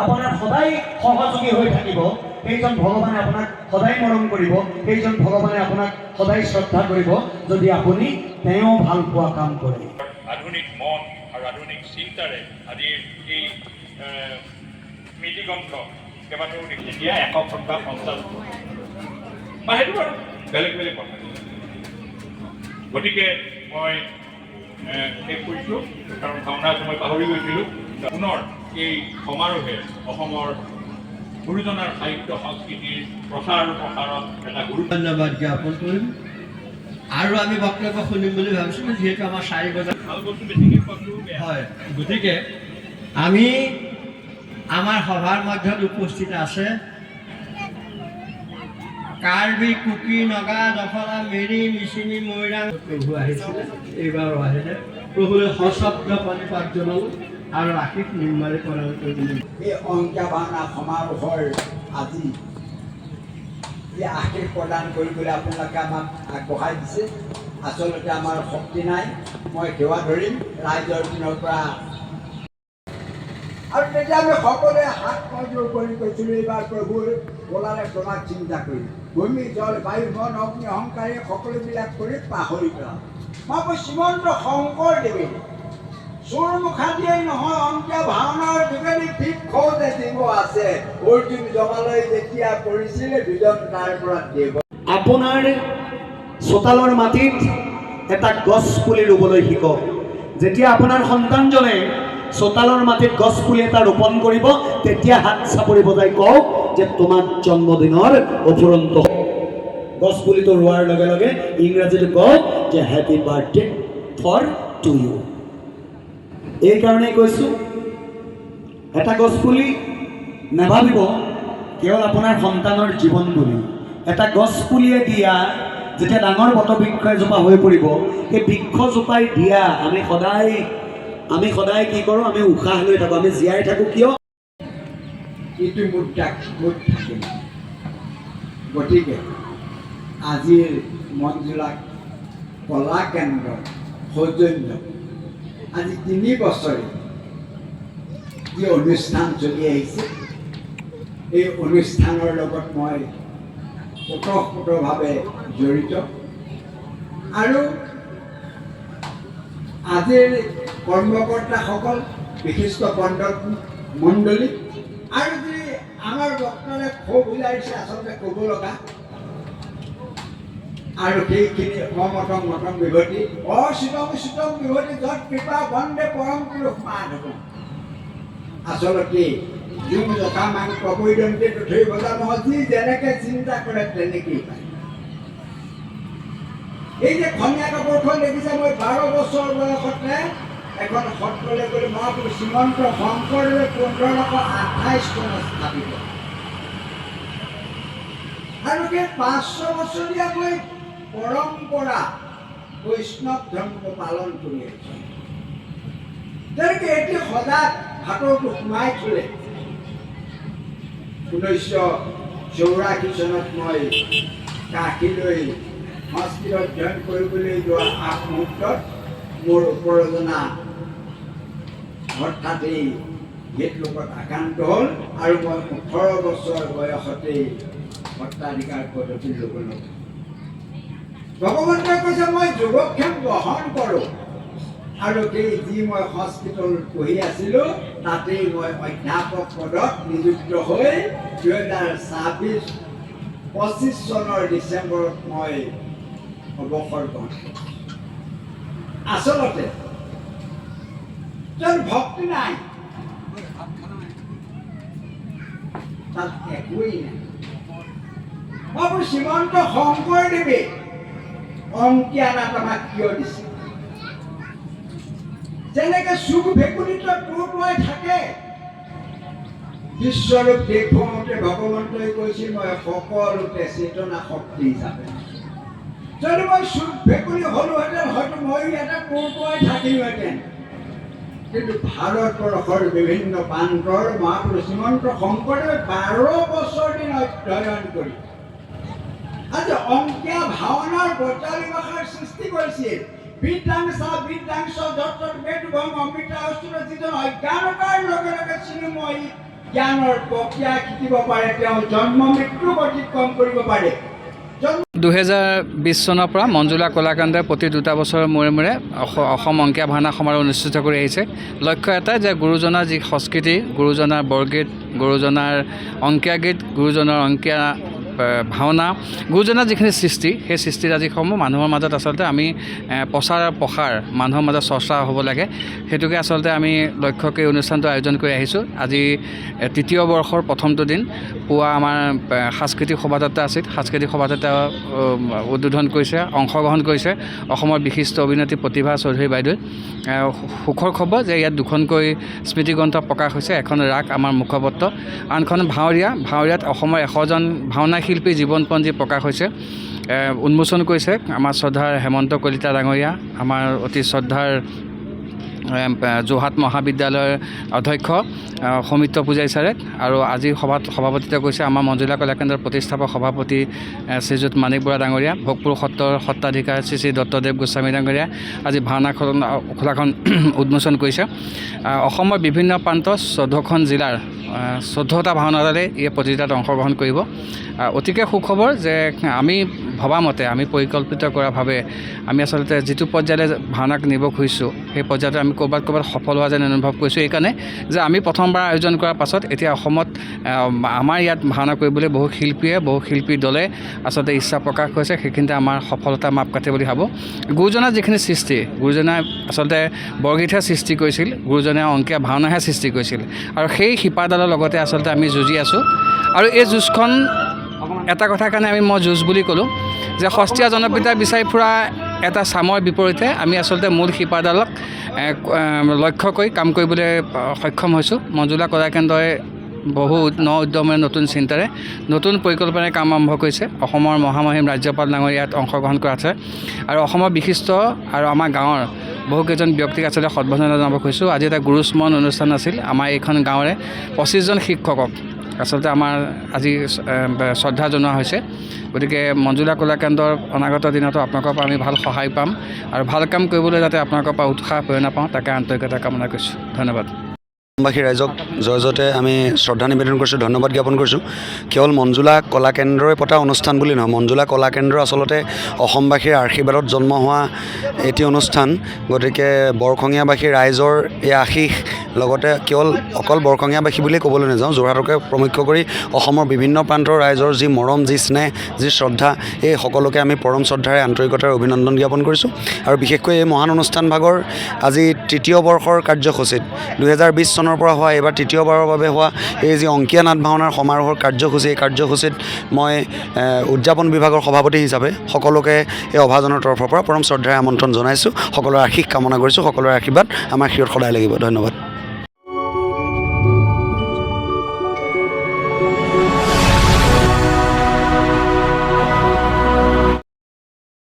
আপোনাৰ সদায় সহযোগী হৈ থাকিব, সেইজন ভগৱানে আপোনাক সদায় মৰম কৰিব, সেইজন ভগৱানে আপোনাক সদায় শ্ৰদ্ধা কৰিব যদি আপুনি তেওঁ ভাল পোৱা কাম কৰে। আধুনিক মন আৰু আধুনিক চিন্তাৰে আজিৰ এই স্মৃতিগ্ৰন্থ কেইবাটাও এতিয়া 100খন বা 50 বা সেইটো আৰু বেলেগ বেলেগ কথা। গতিকে মই শেষ কৰিছোঁ, কাৰণ ভাওনাত মই পাহৰি গৈছিলোঁ। পুনৰ এই সমাৰোহে অসমৰ গুৰুজনাৰ সাহিত্য সংস্কৃতিৰ প্ৰচাৰ আৰু প্ৰসাৰত এটা ধন্যবাদ জ্ঞাপন কৰিম। আৰু আমি বক্তব্য শুনিম বুলি ভাবিছিলোঁ, যিহেতু আমাৰ 4 বজাত ভাল বস্তু বেছিকৈ খোৱাটো বেয়া। হয়, গতিকে আমি আমাৰ সভাৰ মধ্যত উপস্থিত আছে কাৰ্বি, কুকি, নগা, দফলা, মিৰি, মিচিমি, মৈৰাং। প্ৰভু আহিছিলে, এইবাৰো আহিলে। প্ৰভুলৈ সশব্দ প্ৰণিপাত জনালোঁ আৰু আশীষ নিৰ্মালি প্ৰদান কৰিবলৈ। এই অংকীয়া ভাওনা সমাৰোহৰ আজি এই আশীষ প্ৰদান কৰিবলৈ আপোনালোকে আমাক আগবঢ়াই দিছে। আচলতে আমাৰ শক্তি নাই, মই সেৱা ধৰিম ৰাইজৰ দিনৰ পৰা। আৰু তেতিয়া আমি সকলোৱে হাত মজুৰ কৰি কৈছিলোঁ, এইবাৰ প্ৰভুৰ বোলাৰে তোমাক চিন্তা কৰি ভূমি, জল, বায়ু, মন, অগ্নি, অহংকাৰী সকলোবিলাক কৰি পাহৰি পেলাম। মই শ্ৰীমন্ত শংকৰদেৱে চোৰমুখা দিয়েই নহয়, অংকীয়া ভাওনাৰ যোগেদি ভিক্ষতে দিব আছে। অৰ্জুন জমালৈ যেতিয়া পৰিছিলে, দুজন তাৰ পৰা দেৱ। আপোনাৰ চোতালৰ মাটিত এটা গছ পুলি ৰুবলৈ শিকক। যেতিয়া আপোনাৰ সন্তানজনে চোতালৰ মাটিত গছ পুলি এটা ৰোপণ কৰিব, তেতিয়া হাত চাপৰি বজাই কওক যে তোমাক জন্মদিনৰ অফুৰন্ত। গছ পুলিটো ৰোৱাৰ লগে লগে ইংৰাজীটো কওক যে happy birthday for to you. এইকাৰণেই কৈছোঁ, এটা গছ পুলি নাভাবিব কেৱল আপোনাৰ সন্তানৰ জীৱন বুলি। এটা গছ পুলিয়ে দিয়া যেতিয়া ডাঙৰ বটবৃক্ষ এজোপা হৈ পৰিব, সেই বৃক্ষজোপাই দিয়া আমি সদায় কি কৰোঁ, আমি উশাহ লৈ থাকোঁ, আমি জীয়াই থাকোঁ কিয়? এইটো মুদ্ৰাক মুদ থাকিল। গতিকে আজিৰ মঞ্জুলাক কলা কেন্দ্ৰৰ সৌজন্য আজি 3 বছৰে যি অনুষ্ঠান চলি আহিছে, এই অনুষ্ঠানৰ লগত মই ওতঃপ্ৰোতভাৱে জড়িত। আৰু আজিৰ কৰ্মকৰ্তাসকল, বিশিষ্ট পণ্ডিত মণ্ডলী আৰু যি আমাৰ বক্তাৰে ক্ষোভ ওলাইছে আচলতে ক'ব লগা, আৰু সেইখিনি অমতং মতং বিভূতি অচিতং চিতং বিভূতি যত কৃপা বন্দে পৰম পুৰুষ মাধৱ। আচলতে যোন যথা মাং প্ৰবৈদন্তে তথৈ বজা নহয়, যি যেনেকে চিন্তা কৰে তেনেকেই পায়। এই যে খনীয়া কাপোৰখন দেখিছে, মই 12 বছৰ বয়সতে এখন সত্ৰলৈ গ'লো। মহাপুৰুষ শ্ৰীমন্ত শংকৰদেৱে 1528 চনত স্থাপিত, আৰু সেই 500 বছৰীয়াকৈ পৰম্পৰা বৈষ্ণৱ ধৰ্ম পালন কৰি আহিছে। তেনেকে এটি সজাত ভাতৰটো সোমাই থলে 1984 চনত মই কাশীলৈ সংস্কৃত অধ্যয়ন কৰিবলৈ যোৱা আগমুহূৰ্তত মোৰ ওপৰজনা হঠাতেই হৃদৰোগত আক্ৰান্ত হ'ল, আৰু মই 18 বছৰ বয়সতেই সত্ৰাধিকাৰ পদবী ল'ব লগা। ভগৱন্তই কৈছে মই যোগক্ষেম গ্ৰহণ কৰোঁ, আৰু সেই যি মই হস্পিটেলত পঢ়ি আছিলোঁ তাতেই মই অধ্যাপক পদত নিযুক্ত হৈ 2025 চনৰ ডিচেম্বৰত মই অৱসৰ গ্ৰহণ কৰোঁ। আচলতে য'ত ভক্তি নাই তাত একোৱেই নাই। মই শ্ৰীমন্ত শংকৰদেৱে অংকীয়া নাট আমাক কিয় দিছে? যেনেকে চুক ভেকুলীত টুটুৱাই থাকে, বিশ্বৰূপ দেখুৱাওঁতে ভগৱন্তই কৈছিল মই সকলোতে চেতনা শক্তি হিচাপে। যদি মই চুক ভেকুলী হ'লোহেঁতেন হয়তো মই এটা টুটুৱাই থাকিলোহেঁতেন। কিন্তু ভাৰতবৰ্ষৰ বিভিন্ন প্ৰান্তৰ মহাপুৰুষ শ্ৰীমন্ত শংকৰদেৱে 12 বছৰ দিন অধ্যয়ন কৰি আজি অংকীয়া ভাওনাৰ বৈতালী ভাষাৰ সৃষ্টি কৰিছিল। বিদ্যাংশ যত বেদ ভং অমৃতা অস্তুৰ যিজন অজ্ঞানতাৰ লগে লগে চিনি মই জ্ঞানৰ প্ৰক্ৰিয়া শিকিব পাৰে, তেওঁ জন্ম মৃত্যু অতিক্ৰম কৰিব পাৰে। 2020 চনৰ পৰা মঞ্জুলা কলাকেন্দ্ৰই প্ৰতি 2 বছৰৰ মূৰে মূৰে অসম অংকীয়া ভাওনা সমাৰোহ অনুষ্ঠিত কৰি আহিছে। লক্ষ্য এটাই যে গুৰুজনাৰ যি সংস্কৃতি, গুৰুজনাৰ বৰগীত, গুৰুজনাৰ অংকীয়া গীত, গুৰুজনাৰ অংকীয়া ভাওনা, গুৰুজনাৰ যিখিনি সৃষ্টি, সেই সৃষ্টিৰাজিসমূহ মানুহৰ মাজত আচলতে আমি প্ৰচাৰ প্ৰসাৰ মানুহৰ মাজত চৰ্চা হ'ব লাগে। সেইটোকে আচলতে আমি লক্ষ্যকে এই অনুষ্ঠানটো আয়োজন কৰি আহিছোঁ। আজি 3য় বৰ্ষৰ প্ৰথমটো দিন পুৱা আমাৰ সাংস্কৃতিক শোভাযাত্ৰা আছিল। সাংস্কৃতিক শোভাযাত্ৰা উদ্বোধন কৰিছে, অংশগ্ৰহণ কৰিছে অসমৰ বিশিষ্ট অভিনেত্ৰী প্ৰতিভা চৌধুৰী বাইদেৱে। সুখৰ খবৰ যে ইয়াত 2খনকৈ স্মৃতিগ্ৰন্থ প্ৰকাশ হৈছে। এখন ৰাগ আমাৰ মুখপত্ৰ, আনখন ভাৱৰীয়াত অসমৰ 100জন ভাওনা শিল্পীৰ জীৱনপঞ্জী প্ৰকাশ হৈছে। উন্মোচন কৰিছে আমাৰ শ্ৰদ্ধাৰ হেমন্ত কলিতা ডাঙৰীয়া, আমাৰ অতি শ্ৰদ্ধাৰ যোৰহাট মহাবিদ্যালয়ৰ অধ্যক্ষ সৌমিত্ৰ পূজাৰী ছাৰে, আৰু আজি সভাপতিত্ব কৰিছে আমাৰ মঞ্জুলা কলাকেন্দ্ৰৰ প্ৰতিষ্ঠাপক সভাপতি শ্ৰীযুত মাণিক বৰা ডাঙৰীয়া, ভোগপুৰ সত্ৰৰ সত্ৰাধিকাৰ শ্ৰী দত্তদেৱ গোস্বামী ডাঙৰীয়া আজি ভাওনাখন উন্মোচন কৰিছে। অসমৰ বিভিন্ন প্ৰান্তৰ 14খন জিলাৰ 14টা ভাওনাদলে এই প্ৰতিযোগিতাত অংশগ্ৰহণ কৰিব। অতিকে সুখবৰ যে আমি ভবামতে, আমি পৰিকল্পিত কৰাভাৱে আমি আচলতে যিটো পৰ্যায়লৈ ভাওনাক নিব খুজিছোঁ, সেই পৰ্যায়তে আমি ক'ৰবাত সফল হোৱা যেন অনুভৱ কৰিছোঁ। এইকাৰণে যে আমি প্ৰথমবাৰ আয়োজন কৰাৰ পাছত এতিয়া অসমত আমাৰ ইয়াত ভাওনা কৰিবলৈ বহু শিল্পী দলে আচলতে ইচ্ছা প্ৰকাশ কৰিছে। সেইখিনিতে আমাৰ সফলতা মাপকাঠি বুলি ভাবোঁ। গুৰুজনাৰ যিখিনি সৃষ্টি, গুৰুজনাই আচলতে বৰগীতহে সৃষ্টি কৰিছিল, গুৰুজনাই অংকীয়া ভাওনাহে সৃষ্টি কৰিছিল, আৰু সেই শিপাডালৰ লগতে আচলতে আমি যুঁজি আছোঁ। আৰু এই যুঁজখন এটা কথাৰ কাৰণে মই যুঁজ বুলি ক'লোঁ যে সস্তীয়া জনপ্ৰিয়তা বিচাৰি ফুৰা এটা চামৰ বিপৰীতে আমি আচলতে মূল শিপাডালক লক্ষ্য কৰি কাম কৰিবলৈ সক্ষম হৈছোঁ। মঞ্জুলা কলাকেন্দ্ৰই বহু উদ্যমেৰে, নতুন চিন্তাৰে, নতুন পৰিকল্পনাৰে কাম আৰম্ভ কৰিছে। অসমৰ মহামহিম ৰাজ্যপাল ডাঙৰীয়া ইয়াত অংশগ্ৰহণ কৰা আছে, আৰু অসমৰ বিশিষ্ট আৰু আমাৰ গাঁৱৰ বহুকেইজন ব্যক্তিক আচলতে সদ্ভাৱনা জনাব খুজিছোঁ। আজি এটা গুৰুস্মৰণ অনুষ্ঠান আছিল। আমাৰ এইখন গাঁৱৰে 25জন শিক্ষকক আচলতে আমাৰ আজি শ্ৰদ্ধা জনোৱা হৈছে। গতিকে মঞ্জুলা কলাকেন্দ্ৰৰ অনাগত দিনতো আপোনালোকৰ পৰা আমি ভাল সহায় পাম, আৰু ভাল কাম কৰিবলৈ যাতে আপোনালোকৰ পৰা উৎসাহ প্ৰেৰণা পাওঁ, তাকে আন্তৰিকতা কামনা কৰিছোঁ। ধন্যবাদ। অসমবাসী ৰাইজক জয়জতে আমি শ্ৰদ্ধা নিবেদন কৰিছোঁ, ধন্যবাদ জ্ঞাপন কৰিছোঁ। কেৱল মঞ্জুলা কলাকেন্দ্ৰই পতা অনুষ্ঠান বুলি নহয়, মঞ্জুলা কলাকেন্দ্ৰ আচলতে অসমবাসীৰ আশীৰ্বাদত জন্ম হোৱা এটি অনুষ্ঠান। গতিকে বৰষঙীয়াবাসী ৰাইজৰ এই আশীষ, লগতে অকল বৰষঙীয়াবাসী বুলিয়ে ক'বলৈ নাযাওঁ, যোৰহাটকে প্ৰমুখ্য কৰি অসমৰ বিভিন্ন প্ৰান্তৰ ৰাইজৰ যি মৰম, যি স্নেহ, যি শ্ৰদ্ধা, এই সকলোকে আমি পৰম শ্ৰদ্ধাৰে আন্তৰিকতাৰে অভিনন্দন জ্ঞাপন কৰিছোঁ। আৰু বিশেষকৈ এই মহান অনুষ্ঠান ভাগৰ আজি 3য় বৰ্ষৰ কাৰ্যসূচীত 2020 চনৰ পৰা হোৱা এইবাৰ 3য়বাৰৰ বাবে হোৱা এই যি অংকীয়া নাট ভাওনাৰ সমাৰোহৰ কাৰ্যসূচী, এই কাৰ্যসূচীত মই উদযাপন বিভাগৰ সভাপতি হিচাপে সকলোকে এই অভাজনৰ তৰফৰ পৰা পৰম শ্ৰদ্ধাৰে আমন্ত্ৰণ জনাইছোঁ। সকলোৰে আশীষ কামনা কৰিছোঁ। সকলোৰে আশীৰ্বাদ আমাৰ শিৰত সদায় লাগিব। ধন্যবাদ।